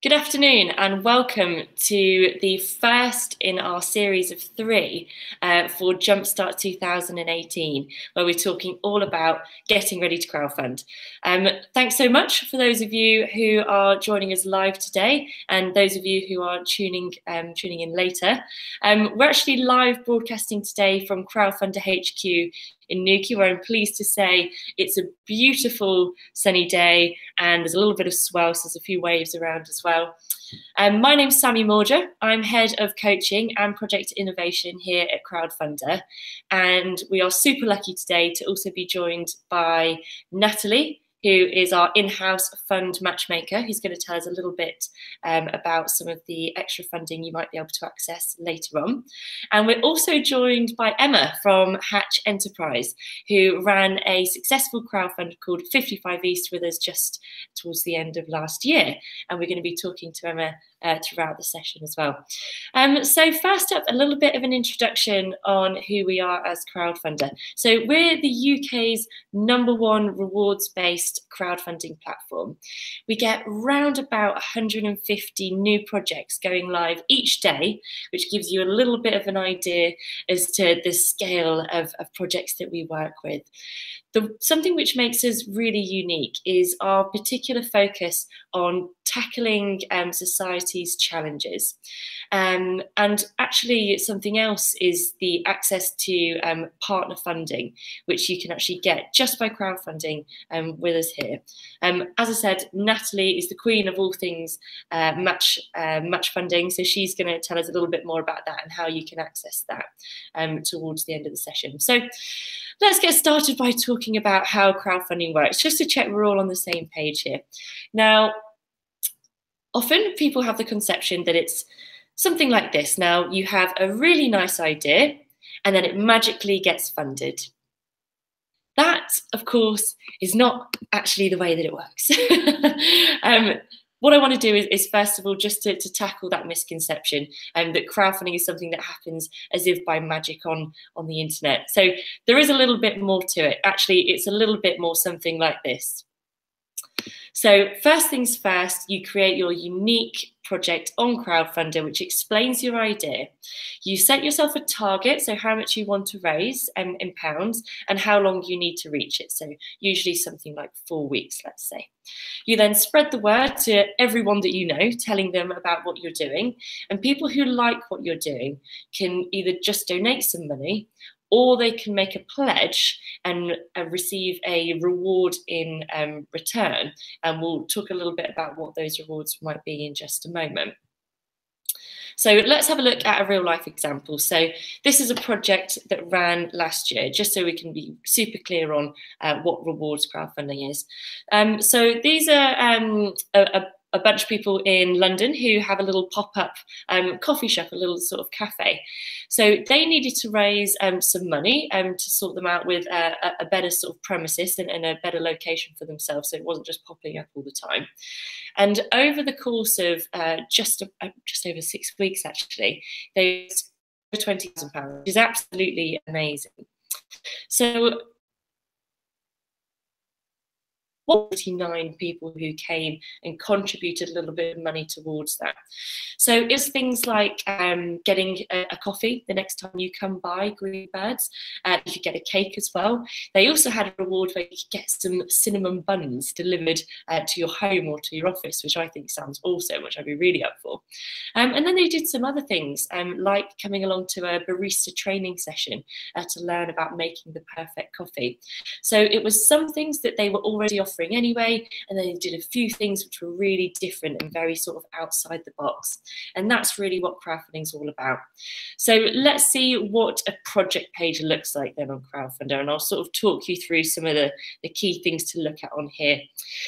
Good afternoon and welcome to the first in our series of three for Jumpstart 2018, where we're talking all about getting ready to crowdfund. Thanks so much for those of you who are joining us live today and those of you who are tuning in later. We're actually live broadcasting today from Crowdfunder HQ in Newquay, where I'm pleased to say it's a beautiful sunny day and there's a little bit of swell, so there's a few waves around as well. My name's Sammy Morger. I'm Head of Coaching and Project Innovation here at Crowdfunder, and we are super lucky today to also be joined by Natalie, who is our in-house fund matchmaker, who's going to tell us a little bit about some of the extra funding you might be able to access later on. And we're also joined by Emma from Hatch Enterprise, who ran a successful crowdfund called 55 East with us just towards the end of last year. And we're going to be talking to Emma throughout the session as well. So first up, a little bit of an introduction on who we are as Crowdfunder. So we're the UK's #1 rewards-based crowdfunding platform. We get round about 150 new projects going live each day, which gives you a little bit of an idea as to the scale of projects that we work with. Something which makes us really unique is our particular focus on tackling society's challenges. And actually something else is the access to partner funding, which you can actually get just by crowdfunding with us here. As I said, Natalie is the queen of all things match funding, so she's going to tell us a little bit more about that and how you can access that towards the end of the session. So let's get started by talking about how crowdfunding works, just to check we're all on the same page here. Now, often people have the conception that it's something like this. Now, you have a really nice idea and then it magically gets funded. That, of course, is not actually the way that it works. What I want to do is first of all, just to tackle that misconception that crowdfunding is something that happens as if by magic on the internet. So there is a little bit more to it. Actually, it's a little bit more something like this. So first things first, you create your unique project on Crowdfunder, which explains your idea. You set yourself a target, so how much you want to raise in pounds and how long you need to reach it. So usually something like 4 weeks, let's say. You then spread the word to everyone that you know, telling them about what you're doing. And people who like what you're doing can either just donate some money or they can make a pledge and receive a reward in return. And we'll talk a little bit about what those rewards might be in just a moment. So let's have a look at a real life example. So this is a project that ran last year, just so we can be super clear on what rewards crowdfunding is. So these are a bunch of people in London who have a little pop-up coffee shop, a little sort of cafe. So they needed to raise some money to sort them out with a better sort of premises and a better location for themselves, so it wasn't just popping up all the time. And over the course of just over 6 weeks, actually, they raised £20,000, which is absolutely amazing. So 49 people who came and contributed a little bit of money towards that. So it's things like getting a coffee the next time you come by Greenbirds. You could get a cake as well. They also had a reward where you could get some cinnamon buns delivered to your home or to your office, which I think sounds awesome, which I'd be really up for. And then they did some other things, like coming along to a barista training session to learn about making the perfect coffee. So it was some things that they were already offering anyway, and then they did a few things which were really different and very sort of outside the box. And that's really what crowdfunding is all about. So let's see what a project page looks like then on Crowdfunder, and I'll sort of talk you through some of the key things to look at on here.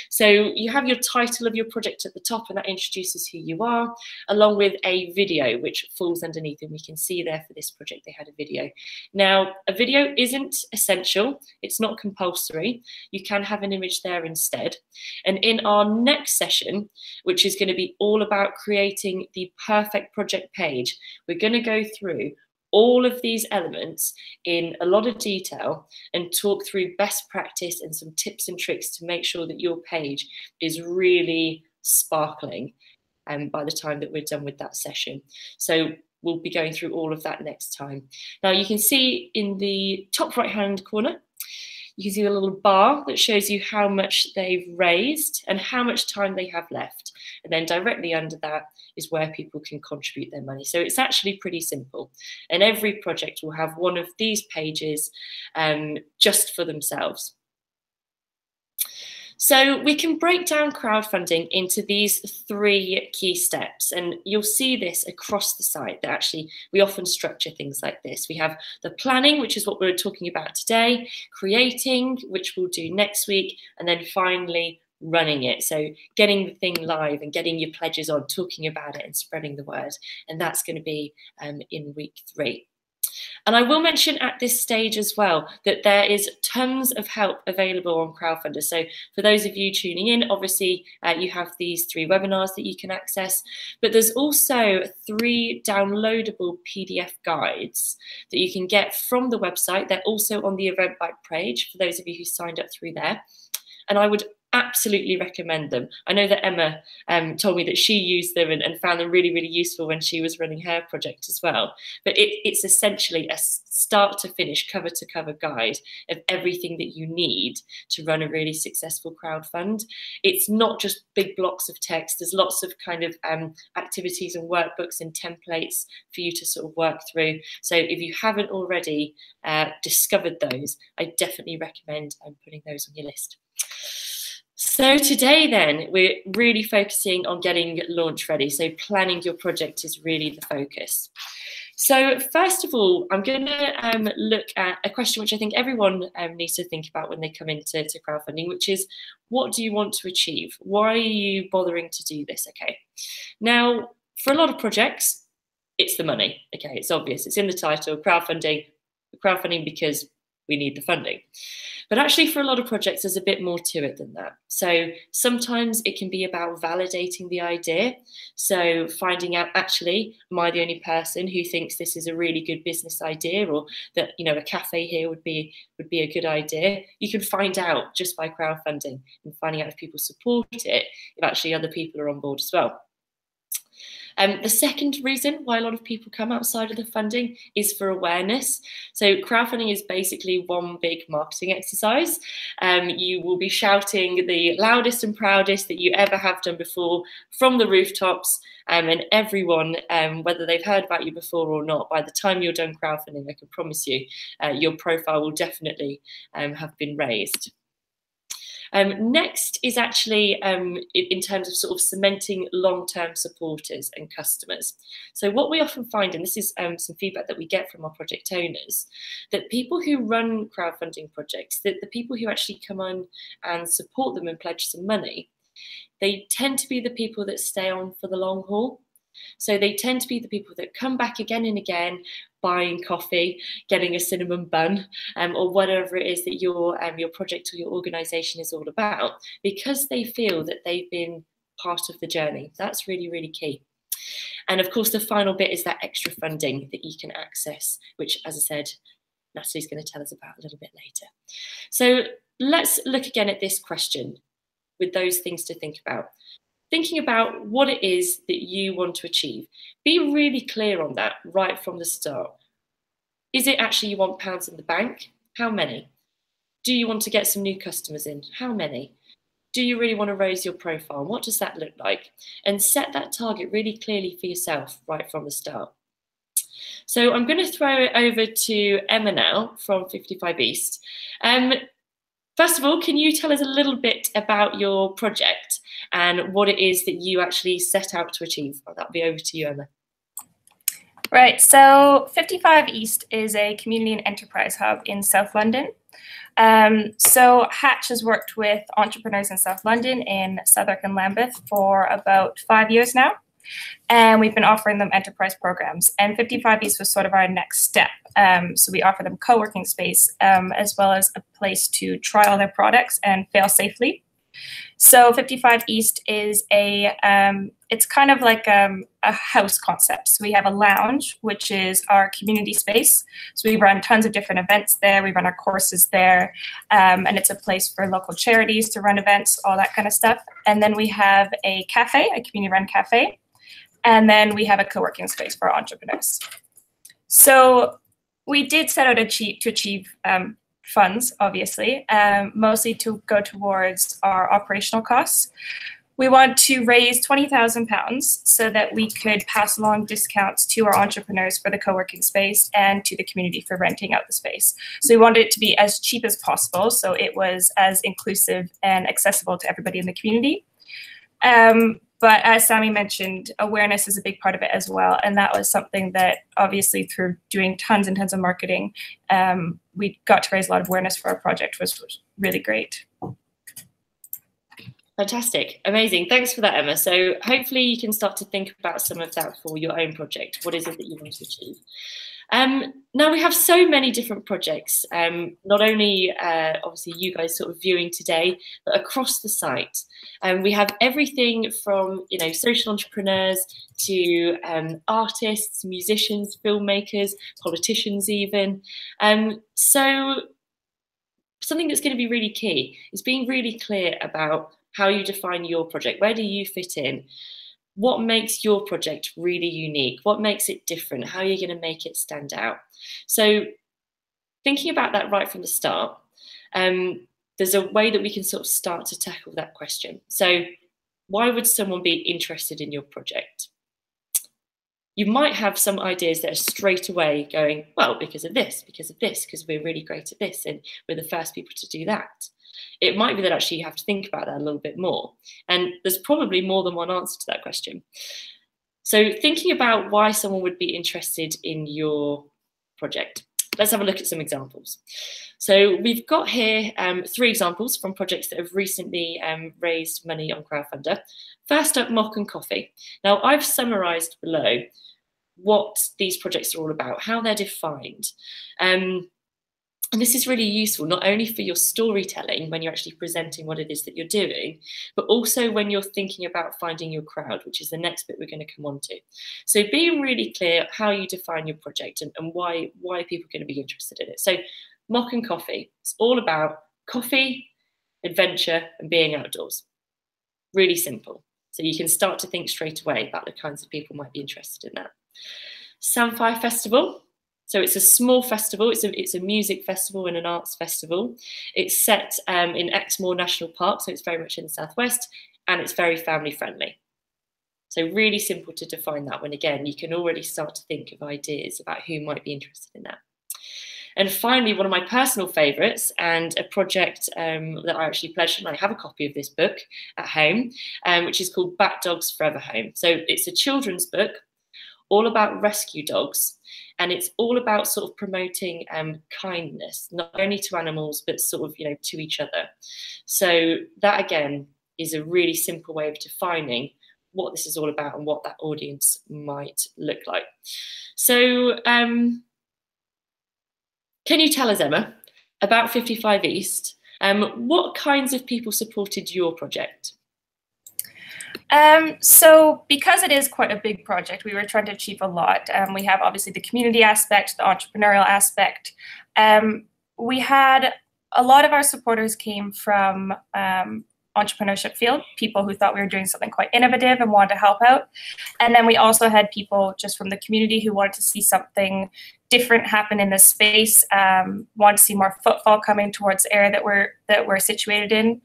So you have your title of your project at the top, and that introduces who you are, along with a video which falls underneath, and we can see there for this project they had a video. Now, a video isn't essential, it's not compulsory. You can have an image there instead. And in our next session, which is going to be all about creating the perfect project page, we're going to go through all of these elements in a lot of detail and talk through best practice and some tips and tricks to make sure that your page is really sparkling. by the time that we're done with that session. So we'll be going through all of that next time. Now you can see in the top right hand corner, you can see a little bar that shows you how much they've raised and how much time they have left. And then directly under that is where people can contribute their money. So it's actually pretty simple. And every project will have one of these pages just for themselves. So we can break down crowdfunding into these 3 key steps, and you'll see this across the site that actually we often structure things like this. We have the planning, which is what we're talking about today, creating, which we'll do next week, and then finally running it. So getting the thing live and getting your pledges on, talking about it and spreading the word. And that's going to be in week 3. And I will mention at this stage as well that there is tons of help available on Crowdfunder. So for those of you tuning in, obviously you have these 3 webinars that you can access, but there's also 3 downloadable PDF guides that you can get from the website. They're also on the Eventbrite page for those of you who signed up through there. And I would absolutely recommend them. I know that Emma told me that she used them and found them really, really useful when she was running her project as well. But it's essentially a start to finish, cover to cover guide of everything that you need to run a really successful crowdfund. It's not just big blocks of text. There's lots of kind of activities and workbooks and templates for you to sort of work through. So if you haven't already discovered those, I definitely recommend putting those on your list. So today then, we're really focusing on getting launch ready. So planning your project is really the focus. So first of all, I'm going to look at a question which I think everyone needs to think about when they come into crowdfunding, which is, what do you want to achieve? Why are you bothering to do this? Okay. Now, for a lot of projects, it's the money. Okay, it's obvious. It's in the title, crowdfunding because we need the funding. But actually for a lot of projects, there's a bit more to it than that. So sometimes it can be about validating the idea. So finding out, actually, am I the only person who thinks this is a really good business idea, or that, you know, a cafe here would be a good idea? You can find out just by crowdfunding and finding out if people support it, if actually other people are on board as well. The second reason why a lot of people come outside of the funding is for awareness. So crowdfunding is basically one big marketing exercise. You will be shouting the loudest and proudest that you ever have done before from the rooftops, and everyone, whether they've heard about you before or not, by the time you're done crowdfunding, I can promise you, your profile will definitely have been raised. Next is actually in terms of sort of cementing long-term supporters and customers. So what we often find, and this is some feedback that we get from our project owners, that people who run crowdfunding projects, that the people who actually come on and support them and pledge some money, they tend to be the people that stay on for the long haul. So they tend to be the people that come back again and again, buying coffee, getting a cinnamon bun, or whatever it is that your project or your organisation is all about, because they feel that they've been part of the journey. That's really, really key. And of course, the final bit is that extra funding that you can access, which, as I said, Natalie's going to tell us about a little bit later. So let's look again at this question with those things to think about. Thinking about what it is that you want to achieve. Be really clear on that right from the start. Is it actually you want pounds in the bank? How many? Do you want to get some new customers in? How many? Do you really want to raise your profile? What does that look like? And set that target really clearly for yourself right from the start. So I'm going to throw it over to Emma now from 55 East. First of all, can you tell us a little bit about your project and what it is that you actually set out to achieve? That'll be over to you, Emma. Right, so 55 East is a community and enterprise hub in South London. So Hatch has worked with entrepreneurs in South London, in Southwark and Lambeth for about 5 years now. And we've been offering them enterprise programs. And 55 East was sort of our next step. So we offer them co-working space as well as a place to try all their products and fail safely. So 55 East is it's kind of like a house concept. So we have a lounge, which is our community space. So we run tons of different events there. We run our courses there. And it's a place for local charities to run events, all that kind of stuff. And then we have a cafe, a community-run cafe. And then we have a co-working space for entrepreneurs. So we did set out to achieve funds, obviously, mostly to go towards our operational costs. We want to raise £20,000 so that we could pass along discounts to our entrepreneurs for the co-working space and to the community for renting out the space. So we wanted it to be as cheap as possible, so it was as inclusive and accessible to everybody in the community. But as Sammy mentioned, awareness is a big part of it as well. And that was something that obviously through doing tons and tons of marketing, we got to raise a lot of awareness for our project, which was really great. Fantastic. Amazing. Thanks for that, Emma. So hopefully you can start to think about some of that for your own project. What is it that you want to achieve? Now we have so many different projects, not only obviously you guys sort of viewing today, but across the site. We have everything from, you know, social entrepreneurs to artists, musicians, filmmakers, politicians even. So something that's going to be really key is being really clear about how you define your project. Where do you fit in? What makes your project really unique? What makes it different? How are you going to make it stand out? So thinking about that right from the start, there's a way that we can sort of start to tackle that question. So why would someone be interested in your project? You might have some ideas that are straight away going, well, because of this, because we're really great at this, and we're the first people to do that. It might be that actually you have to think about that a little bit more. And there's probably more than one answer to that question. So thinking about why someone would be interested in your project. Let's have a look at some examples. So we've got here 3 examples from projects that have recently raised money on Crowdfunder. First up, Mock and Coffee. Now I've summarised below what these projects are all about, how they're defined. And this is really useful, not only for your storytelling when you're actually presenting what it is that you're doing, but also when you're thinking about finding your crowd, which is the next bit we're going to come on to. So being really clear how you define your project and why people are going to be interested in it. So Mock and Coffee, it's all about coffee, adventure, and being outdoors. Really simple. So you can start to think straight away about the kinds of people who might be interested in that. Samphire Festival. So it's a small festival, it's a music festival and an arts festival. It's set in Exmoor National Park, so it's very much in the southwest, and it's very family friendly. So really simple to define that one. Again, you can already start to think of ideas about who might be interested in that. And finally, one of my personal favourites, and a project that I actually pledged, and I have a copy of this book at home, which is called Bat Dogs Forever Home. So it's a children's book all about rescue dogs. And it's all about sort of promoting kindness, not only to animals, but sort of, you know, to each other. So that, again, is a really simple way of defining what this is all about and what that audience might look like. So can you tell us, Emma, about 55 East, what kinds of people supported your project? So because it is quite a big project, we were trying to achieve a lot. We have obviously the community aspect, the entrepreneurial aspect. We had a lot of our supporters came from entrepreneurship field, people who thought we were doing something quite innovative and wanted to help out. And then we also had people just from the community who wanted to see something different happen in this space, wanted to see more footfall coming towards the area that we're situated in.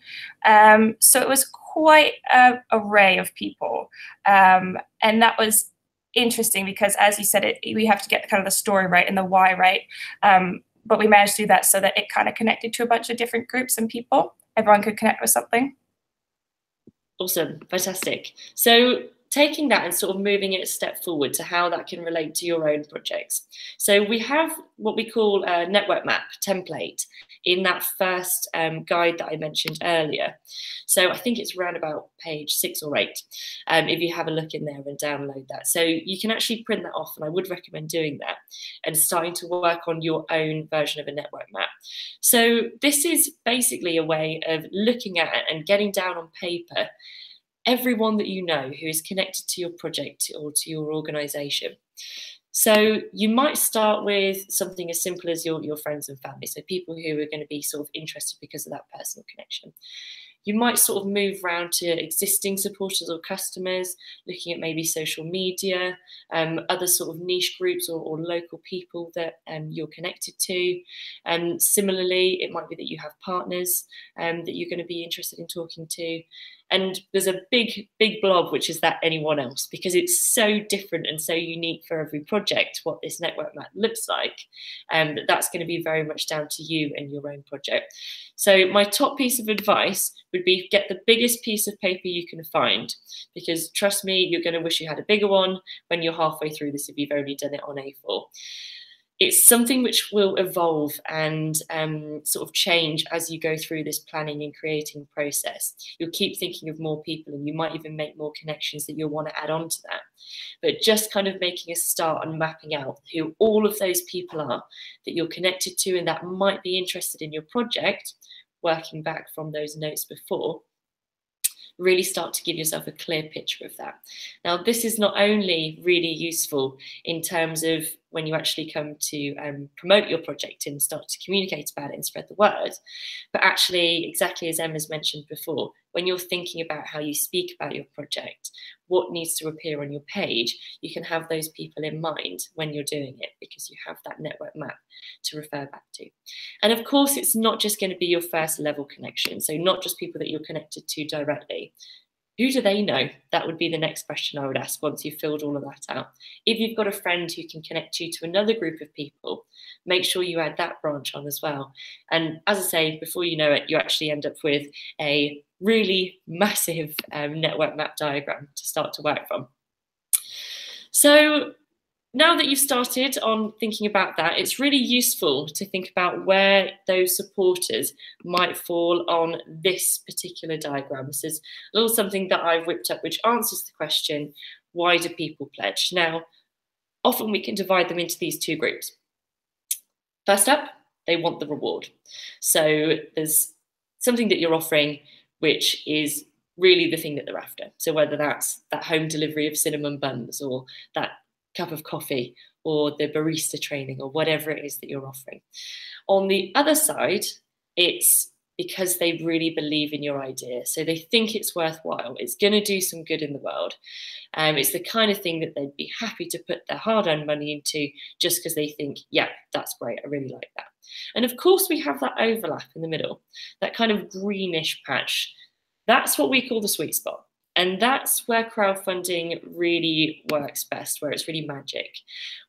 So it was quite an array of people. And that was interesting because, as you said, we have to get kind of the story right and the why right. But we managed to do that so that it kind of connected to a bunch of different groups and people. Everyone could connect with something. Awesome, fantastic. So taking that and sort of moving it a step forward to how that can relate to your own projects. So we have what we call a network map template in that first guide that I mentioned earlier. So I think it's around about page 6 or 8, if you have a look in there and download that. So you can actually print that off, and I would recommend doing that and starting to work on your own version of a network map. So this is basically a way of looking at it and getting down on paper everyone that you know who is connected to your project or to your organization. So you might start with something as simple as your friends and family, so people who are going to be sort of interested because of that personal connection. You might sort of move around to existing supporters or customers, looking at maybe social media, other sort of niche groups or local people that you're connected to. And similarly, it might be that you have partners that you're going to be interested in talking to. And there's a big blob, which is that anyone else, because it's so different and so unique for every project, what this network map looks like, that's going to be very much down to you and your own project. So my top piece of advice would be get the biggest piece of paper you can find, because trust me, you're going to wish you had a bigger one when you're halfway through this if you've only done it on A4. It's something which will evolve and sort of change as you go through this planning and creating process. You'll keep thinking of more people, and you might even make more connections that you'll want to add on to that. But just kind of making a start and mapping out who all of those people are that you're connected to and that might be interested in your project, working back from those notes before, really start to give yourself a clear picture of that. Now, this is not only really useful in terms of when you actually come to promote your project and start to communicate about it and spread the word, but actually, exactly as Emma's mentioned before, when you're thinking about how you speak about your project, what needs to appear on your page, you can have those people in mind when you're doing it, because you have that network map to refer back to. And of course, it's not just going to be your first level connection, so not just people that you're connected to directly. Who do they know? That would be the next question I would ask once you've filled all of that out. If you've got a friend who can connect you to another group of people, make sure you add that branch on as well. And as I say, before you know it, you actually end up with a really massive network map diagram to start to work from. So now that you've started on thinking about that, it's really useful to think about where those supporters might fall on this particular diagram. This is a little something that I've whipped up which answers the question, why do people pledge? Now, often we can divide them into these two groups. First up, they want the reward. So there's something that you're offering which is really the thing that they're after. So whether that's that home delivery of cinnamon buns or that cup of coffee or the barista training or whatever it is that you're offering. On the other side, it's because they really believe in your idea. So they think it's worthwhile. It's going to do some good in the world. It's the kind of thing that they'd be happy to put their hard-earned money into just because they think, yeah, that's great. I really like that. And of course, we have that overlap in the middle, that kind of greenish patch. That's what we call the sweet spot. And that's where crowdfunding really works best, where it's really magic,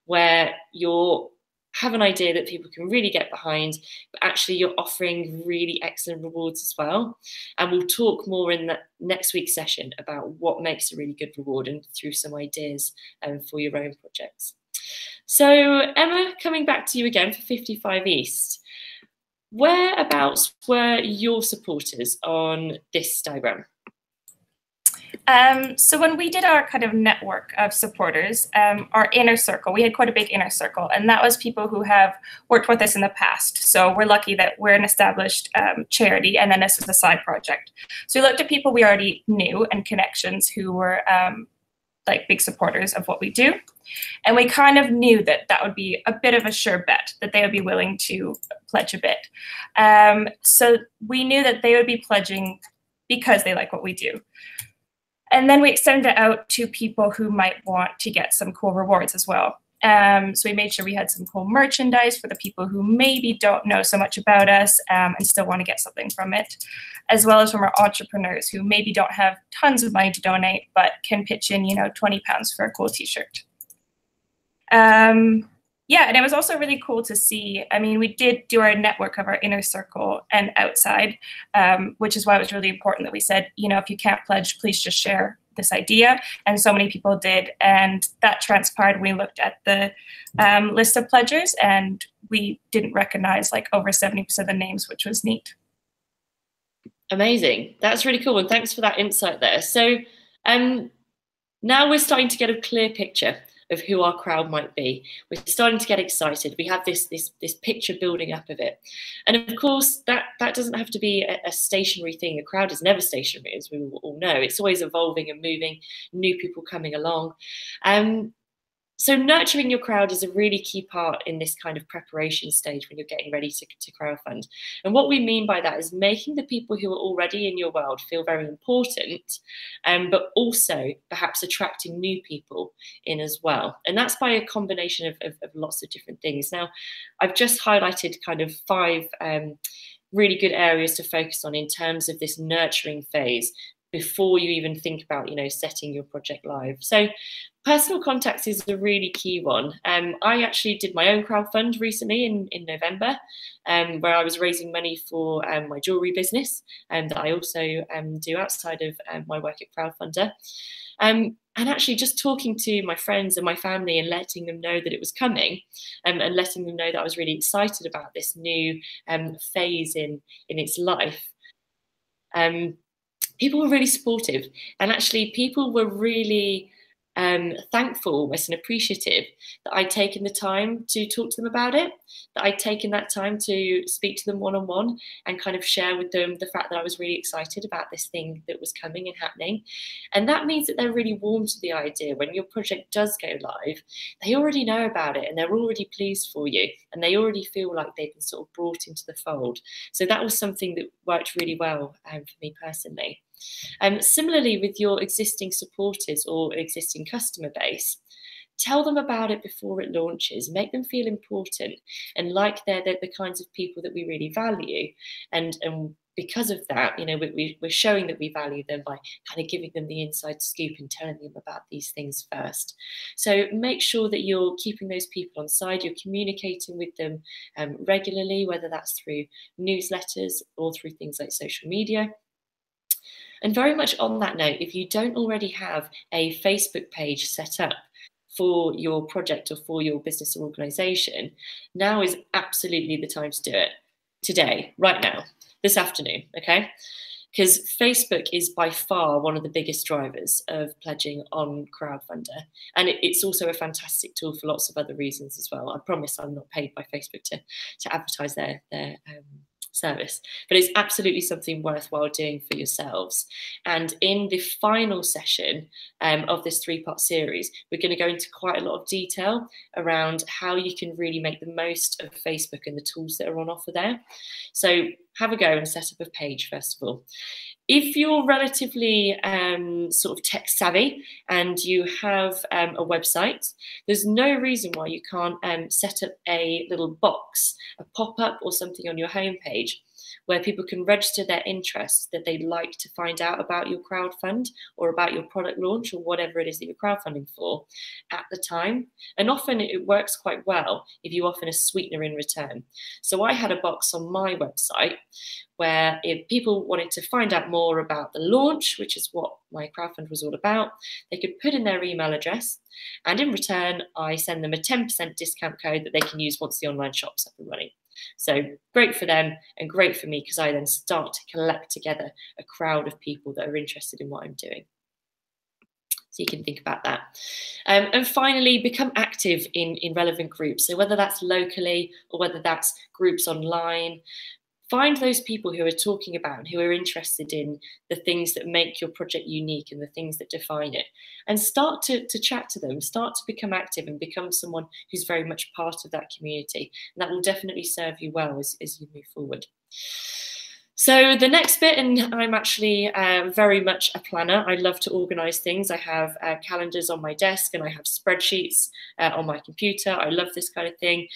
where you have an idea that people can really get behind, but actually you're offering really excellent rewards as well. And we'll talk more in that next week's session about what makes a really good reward and through some ideas for your own projects. So Emma, coming back to you again for 55 East, whereabouts were your supporters on this diagram? So when we did our kind of network of supporters, our inner circle, we had quite a big inner circle, and that was people who have worked with us in the past. So we're lucky that we're an established charity, and then this is a side project. So we looked at people we already knew and connections who were like big supporters of what we do. And we kind of knew that that would be a bit of a sure bet, that they would be willing to pledge a bit. So we knew that they would be pledging because they like what we do. And then we extended it out to people who might want to get some cool rewards as well. So we made sure we had some cool merchandise for the people who maybe don't know so much about us and still want to get something from it, as well as from our entrepreneurs who maybe don't have tons of money to donate, but can pitch in, you know, 20 pounds for a cool t-shirt. Yeah, and it was also really cool to see. I mean, we did do our network of our inner circle and outside, which is why it was really important that we said, you know, if you can't pledge, please just share this idea, and so many people did, and that transpired. We looked at the list of pledgers, and we didn't recognize like over 70% of the names, which was neat. Amazing. That's really cool, and thanks for that insight there. So now we're starting to get a clear picture of who our crowd might be. We're starting to get excited. We have this picture building up of it. And of course, that doesn't have to be a stationary thing. A crowd is never stationary, as we all know. It's always evolving and moving, new people coming along. So nurturing your crowd is a really key part in this kind of preparation stage when you're getting ready to crowdfund. And what we mean by that is making the people who are already in your world feel very important, but also perhaps attracting new people in as well. And that's by a combination of lots of different things. Now, I've just highlighted kind of 5 really good areas to focus on in terms of this nurturing phase before you even think about, setting your project live. So personal contacts is a really key one. I actually did my own crowdfund recently in November, where I was raising money for my jewellery business that I also do outside of my work at Crowdfunder. And actually just talking to my friends and my family and letting them know that it was coming, and letting them know that I was really excited about this new phase in its life. People were really supportive, and actually people were really thankful, almost, and appreciative that I'd taken the time to talk to them about it, that I'd taken that time to speak to them one-on-one and kind of share with them the fact that I was really excited about this thing that was coming and happening. And that means that they're really warm to the idea. When your project does go live, they already know about it and they're already pleased for you, and they already feel like they've been sort of brought into the fold. So that was something that worked really well for me personally. Similarly, with your existing supporters or existing customer base, tell them about it before it launches. Make them feel important and like they're the kinds of people that we really value. And because of that, we're showing that we value them by kind of giving them the inside scoop and telling them about these things first. So make sure that you're keeping those people on side. You're communicating with them regularly, whether that's through newsletters or through things like social media. And very much on that note, if you don't already have a Facebook page set up for your project or for your business or organization, now is absolutely the time to do it. Today, right now, this afternoon, okay? Because Facebook is by far one of the biggest drivers of pledging on Crowdfunder. And it's also a fantastic tool for lots of other reasons as well. I promise I'm not paid by Facebook to advertise their service, but it's absolutely something worthwhile doing for yourselves. And in the final session of this 3-part series, we're going to go into quite a lot of detail around how you can really make the most of Facebook and the tools that are on offer there. So have a go and set up a page first of all. If you're relatively sort of tech savvy and you have a website, there's no reason why you can't set up a little box, a pop-up or something on your homepage where people can register their interests that they'd like to find out about your crowdfund or about your product launch or whatever it is that you're crowdfunding for at the time. And often it works quite well if you offer a sweetener in return. So I had a box on my website where if people wanted to find out more about the launch, which is what my crowdfund was all about, they could put in their email address, and in return, I send them a 10% discount code that they can use once the online shop's up and running. So great for them and great for me, because I then start to collect together a crowd of people that are interested in what I'm doing. So you can think about that. And finally, become active in relevant groups. So whether that's locally or whether that's groups online, find those people who are talking about and who are interested in the things that make your project unique and the things that define it. And start to chat to them, start to become active and become someone who's very much part of that community. And that will definitely serve you well as you move forward. So the next bit, and I'm actually very much a planner. I love to organize things. I have calendars on my desk and I have spreadsheets on my computer. I love this kind of thing.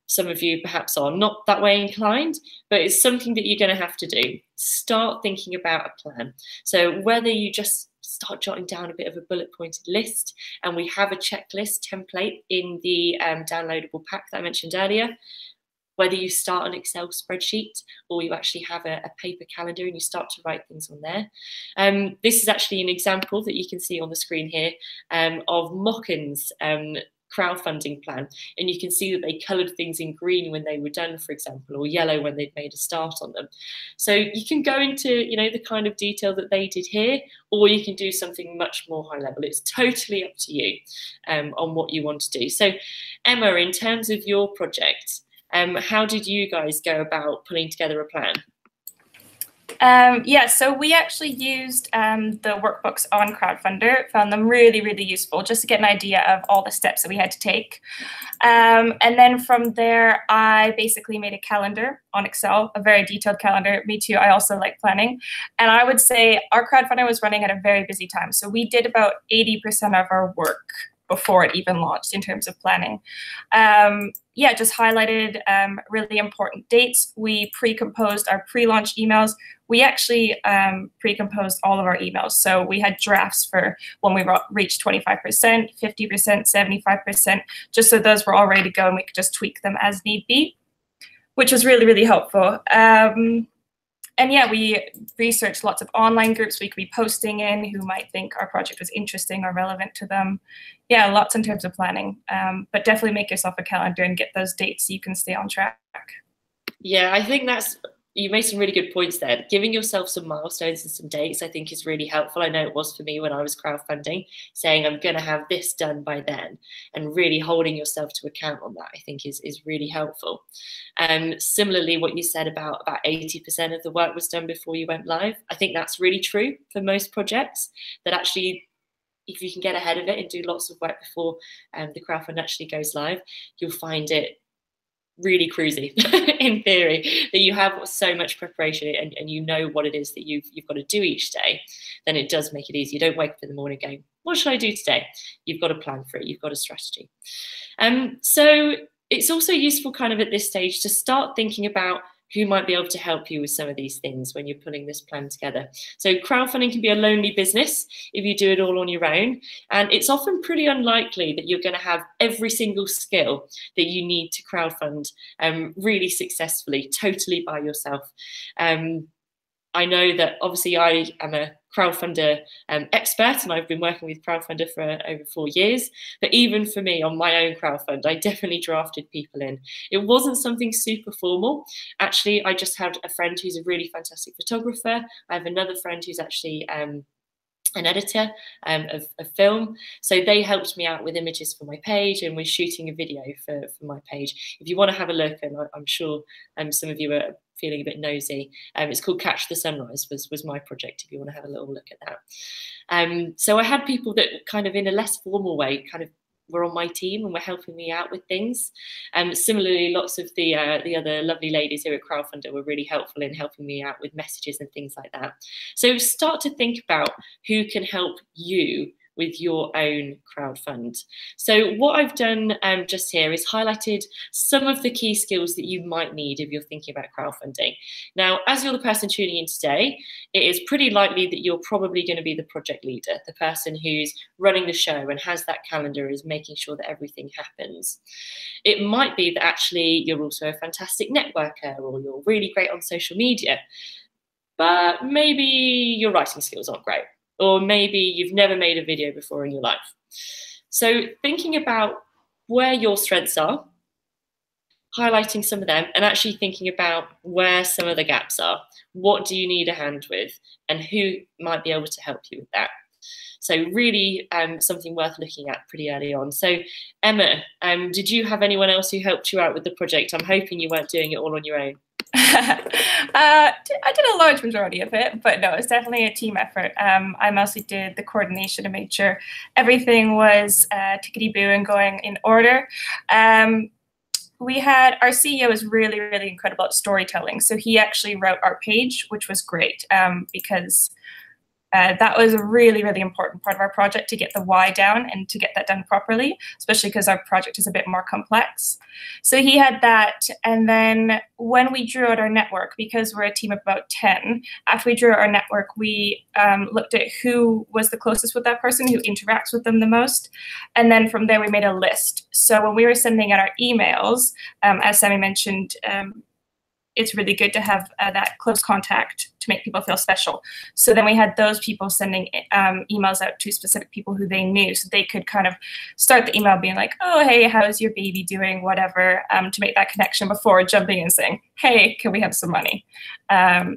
Some of you perhaps are not that way inclined, but it's something that you're going to have to do. Start thinking about a plan. So whether you just start jotting down a bit of a bullet pointed list, and we have a checklist template in the downloadable pack that I mentioned earlier, whether you start an Excel spreadsheet or you actually have a paper calendar and you start to write things on there. This is actually an example that you can see on the screen here of Mockin's crowdfunding plan, and you can see that they coloured things in green when they were done, for example, or yellow when they'd made a start on them. So you can go into, you know, the kind of detail that they did here, or you can do something much more high level. It's totally up to you on what you want to do. So Emma, in terms of your project, how did you guys go about putting together a plan? Yeah, so we actually used the workbooks on Crowdfunder, found them really, really useful just to get an idea of all the steps that we had to take. And then from there, I basically made a calendar on Excel, a very detailed calendar. Me too, I also like planning. And I would say our Crowdfunder was running at a very busy time. So we did about 80% of our work before it even launched in terms of planning. Yeah, just highlighted really important dates. We pre-composed our pre-launch emails. We actually pre-composed all of our emails. So we had drafts for when we reached 25%, 50%, 75%, just so those were all ready to go and we could just tweak them as need be, which was really, really helpful. And yeah, we researched lots of online groups we could be posting in who might think our project was interesting or relevant to them. Yeah, lots in terms of planning, but definitely make yourself a calendar and get those dates so you can stay on track. Yeah, I think you made some really good points there. Giving yourself some milestones and some dates, I think, is really helpful. I know it was for me when I was crowdfunding, saying I'm going to have this done by then, and really holding yourself to account on that, I think, is really helpful. Similarly, what you said about 80% of the work was done before you went live, I think that's really true for most projects, that actually, if you can get ahead of it and do lots of work before the crowdfund actually goes live, you'll find it really cruisy in theory, that you have so much preparation and you know what it is that you've got to do each day. Then it does make it easy. You don't wake up in the morning going, what should I do today? You've got a plan for it. You've got a strategy. So it's also useful kind of at this stage to start thinking about who might be able to help you with some of these things when you're putting this plan together. So crowdfunding can be a lonely business if you do it all on your own. And it's often pretty unlikely that you're going to have every single skill that you need to crowdfund really successfully, totally by yourself. I know that obviously I am a Crowdfunder expert, and I've been working with Crowdfunder for over 4 years. But even for me on my own crowdfund, I definitely drafted people in. It wasn't something super formal. Actually, I just had a friend who's a really fantastic photographer. I have another friend who's actually an editor of film. So they helped me out with images for my page, and we're shooting a video for my page. If you want to have a look, and I'm sure some of you are feeling a bit nosy, it's called Catch the Sunrise, was my project, if you want to have a little look at that. So I had people that kind of in a less formal way kind of were on my team and were helping me out with things. Similarly, lots of the other lovely ladies here at Crowdfunder were really helpful in helping me out with messages and things like that. So start to think about who can help you with your own crowdfund. So what I've done just here is highlighted some of the key skills that you might need if you're thinking about crowdfunding. Now, as you're the person tuning in today, it is pretty likely that you're probably going to be the project leader, the person who's running the show and has that calendar, is making sure that everything happens. It might be that actually you're also a fantastic networker, or you're really great on social media, but maybe your writing skills aren't great. Or maybe you've never made a video before in your life. So thinking about where your strengths are, highlighting some of them, and actually thinking about where some of the gaps are. What do you need a hand with, and who might be able to help you with that? So really something worth looking at pretty early on. So Emma, did you have anyone else who helped you out with the project? I'm hoping you weren't doing it all on your own. I did a large majority of it, but no, it's definitely a team effort. I mostly did the coordination to make sure everything was tickety-boo and going in order. We had, our CEO is really, really incredible at storytelling. So he actually wrote our page, which was great because That was a really, really important part of our project, to get the why down and to get that done properly, especially because our project is a bit more complex. So he had that. And then when we drew out our network, because we're a team of about 10, after we drew out our network, we looked at who was the closest with that person, who interacts with them the most. And then from there, we made a list. So when we were sending out our emails, as Sammy mentioned, it's really good to have that close contact to make people feel special. So then we had those people sending emails out to specific people who they knew, so they could kind of start the email being like, oh, hey, how's your baby doing, whatever, to make that connection before jumping and saying, hey, can we have some money?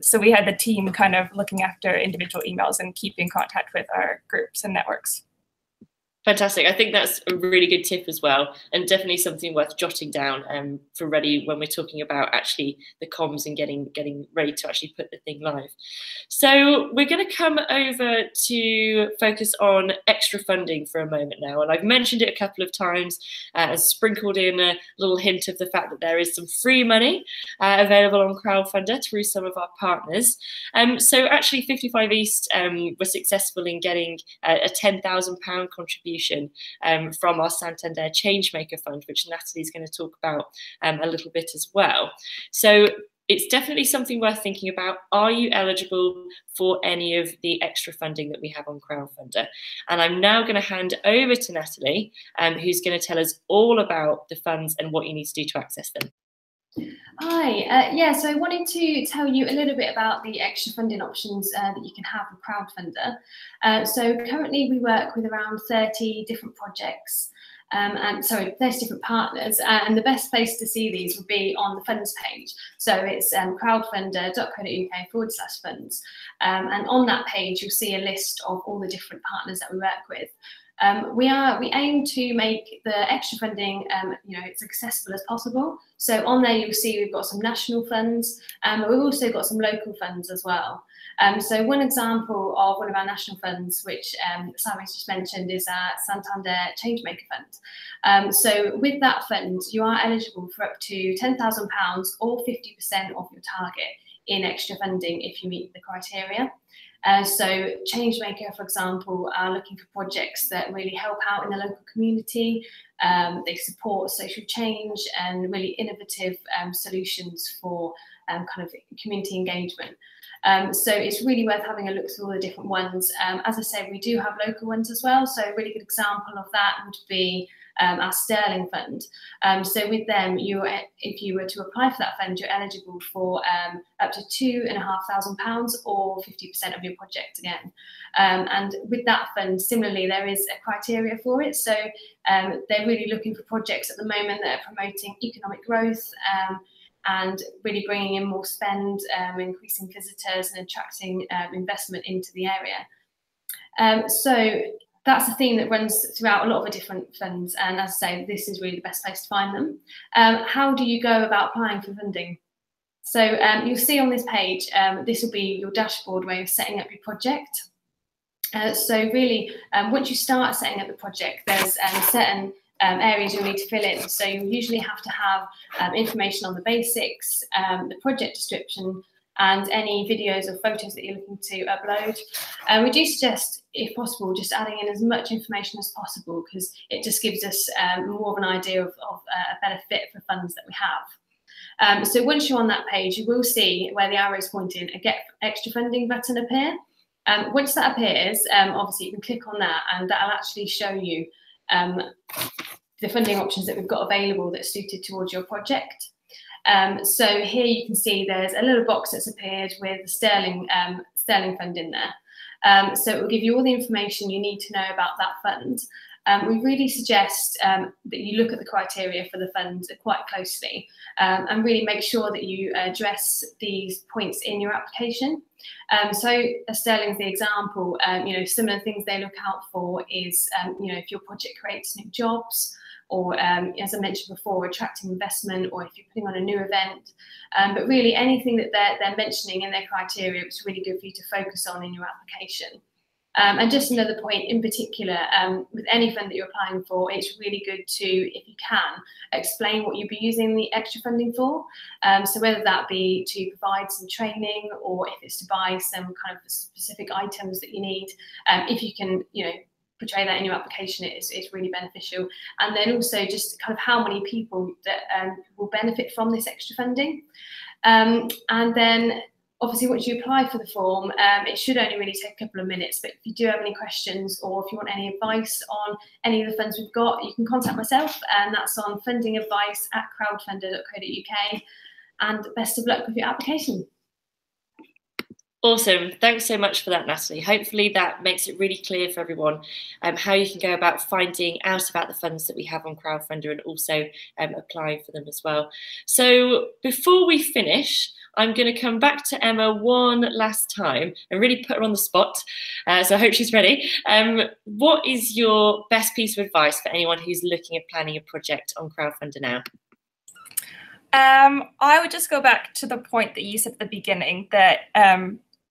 So we had the team kind of looking after individual emails and keeping contact with our groups and networks. Fantastic. I think that's a really good tip as well, and definitely something worth jotting down for ready when we're talking about actually the comms and getting ready to actually put the thing live. So we're going to come over to focus on extra funding for a moment now, and I've mentioned it a couple of times, sprinkled in a little hint of the fact that there is some free money available on Crowdfunder through some of our partners. So actually 55 East were successful in getting a £10,000 contribution from our Santander Changemaker Fund, which Natalie's going to talk about a little bit as well. So it's definitely something worth thinking about. Are you eligible for any of the extra funding that we have on Crowdfunder? And I'm now going to hand over to Natalie, who's going to tell us all about the funds and what you need to do to access them. Hi, so I wanted to tell you a little bit about the extra funding options that you can have with Crowdfunder. So currently we work with around 30 different projects, 30 different partners, and the best place to see these would be on the funds page. So it's crowdfunder.co.uk/funds, and on that page you'll see a list of all the different partners that we work with. We aim to make the extra funding, as accessible as possible. So on there you'll see we've got some national funds, but we've also got some local funds as well. So one example of one of our national funds, which Sammy's just mentioned, is our Santander Changemaker Fund. So with that fund, you are eligible for up to £10,000 or 50% of your target in extra funding if you meet the criteria. So Changemaker, for example, are looking for projects that really help out in the local community. They support social change and really innovative solutions for kind of community engagement. So it's really worth having a look through all the different ones. As I said, we do have local ones as well. So a really good example of that would be our Sterling Fund. So with them, if you were to apply for that fund, you're eligible for up to £2,500 or 50% of your project again. And with that fund, similarly, there is a criteria for it. So they're really looking for projects at the moment that are promoting economic growth, and really bringing in more spend, increasing visitors and attracting investment into the area. So that's a theme that runs throughout a lot of the different funds, and as I say, this is really the best place to find them. How do you go about applying for funding? So you'll see on this page, this will be your dashboard way of setting up your project. So really, once you start setting up the project, there's certain areas you'll need to fill in. So you usually have to have information on the basics, the project description, and any videos or photos that you're looking to upload. We do suggest, if possible, just adding in as much information as possible, because it just gives us more of an idea of a better fit for funds that we have. So once you're on that page, you will see where the arrow is pointing, a Get Extra Funding button appear. Once that appears, obviously you can click on that, and that'll actually show you the funding options that we've got available that's suited towards your project. So here you can see there's a little box that's appeared with the Sterling Fund in there. So it will give you all the information you need to know about that fund. We really suggest that you look at the criteria for the fund quite closely, and really make sure that you address these points in your application. So Sterling's the example. Some of the things they look out for is, if your project creates new jobs, or as I mentioned before, attracting investment, or if you're putting on a new event. But really anything that they're mentioning in their criteria, it's really good for you to focus on in your application. And just another point in particular, with any fund that you're applying for, it's really good to, if you can, explain what you'll be using the extra funding for. So whether that be to provide some training, or if it's to buy some kind of specific items that you need, if you can, portray that in your application, it's really beneficial. And then also just kind of how many people that will benefit from this extra funding. And then obviously, once you apply for the form, it should only really take a couple of minutes, but if you do have any questions, or if you want any advice on any of the funds we've got, you can contact myself, and that's on fundingadvice@crowdfunder.co.uk. And best of luck with your application. Awesome. Thanks so much for that, Natalie. Hopefully that makes it really clear for everyone how you can go about finding out about the funds that we have on Crowdfunder, and also applying for them as well. So before we finish, I'm going to come back to Emma one last time and really put her on the spot. So I hope she's ready. What is your best piece of advice for anyone who's looking at planning a project on Crowdfunder now? I would just go back to the point that you said at the beginning, that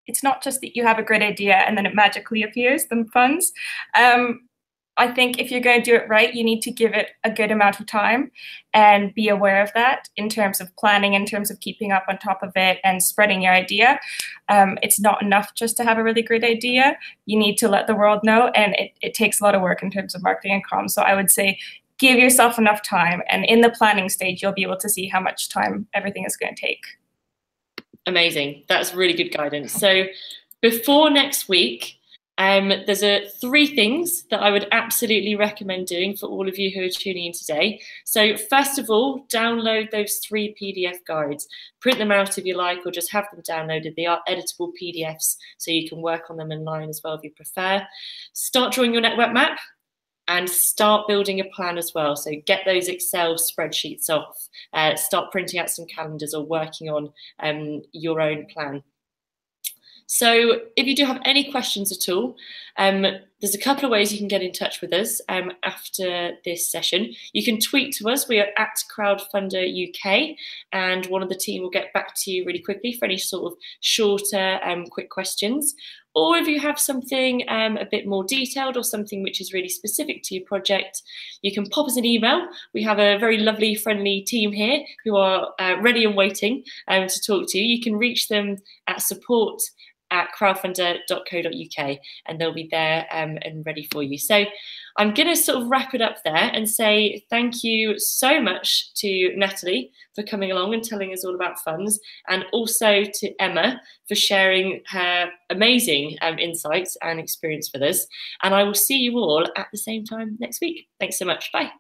it's not just that you have a great idea and then it magically appears, the funds. I think if you're going to do it right, you need to give it a good amount of time and be aware of that in terms of planning, in terms of keeping up on top of it and spreading your idea. It's not enough just to have a really great idea. You need to let the world know, and it takes a lot of work in terms of marketing and comms. So I would say give yourself enough time, and in the planning stage, you'll be able to see how much time everything is going to take. Amazing. That's really good guidance. So before next week, there's 3 things that I would absolutely recommend doing for all of you who are tuning in today. So first of all, download those 3 PDF guides. Print them out if you like, or just have them downloaded. They are editable PDFs, so you can work on them online as well if you prefer. Start drawing your network map, and start building a plan as well. So get those Excel spreadsheets off, start printing out some calendars, or working on your own plan. So if you do have any questions at all, there's a couple of ways you can get in touch with us after this session. You can tweet to us. We are at Crowdfunder UK, and one of the team will get back to you really quickly for any sort of shorter, quick questions. Or if you have something a bit more detailed, or something which is really specific to your project, you can pop us an email. We have a very lovely, friendly team here who are ready and waiting to talk to you. You can reach them at support@crowdfunder.co.uk, and they'll be there and ready for you. So I'm going to sort of wrap it up there and say thank you so much to Natalie for coming along and telling us all about funds, and also to Emma for sharing her amazing insights and experience with us. And I will see you all at the same time next week. Thanks so much. Bye.